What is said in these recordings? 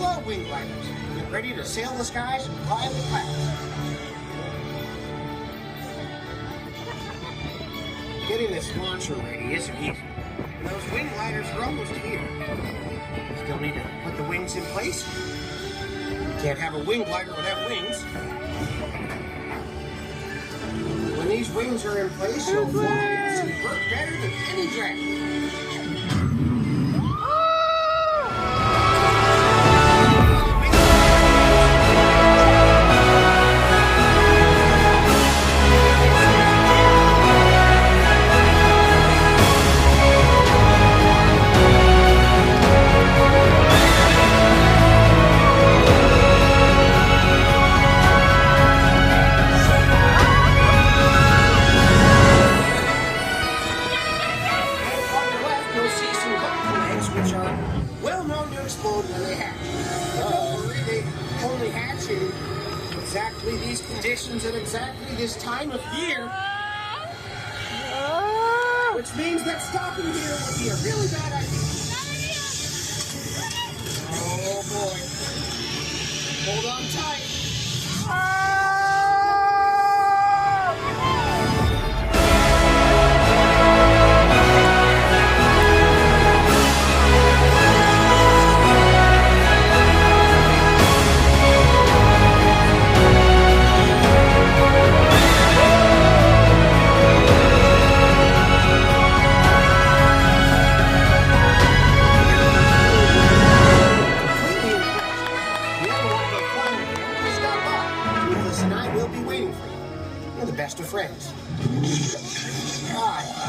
Hello, wing gliders. Get ready to sail the skies and fly in the clouds. Getting this launcher ready isn't easy. And those wing gliders are almost here. Still need to put the wings in place. Can't have a wing glider without wings. When these wings are in place, you'll fly and see Bert better than any dragon. Which are well known to explode when they hatch. But don't worry, they only hatch in exactly these conditions at exactly this time of year. Which means that stopping here would be a really bad idea. Oh boy. Hold on tight. The best of friends.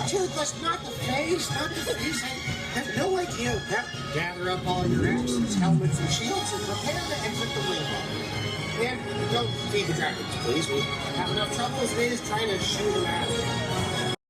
Toothless, not the face, not the face. I have no idea. Now, gather up all your axes, helmets, and shields and prepare to exit the wing hall. And don't feed the dragons, please. We have enough trouble as it is trying to shoot them out.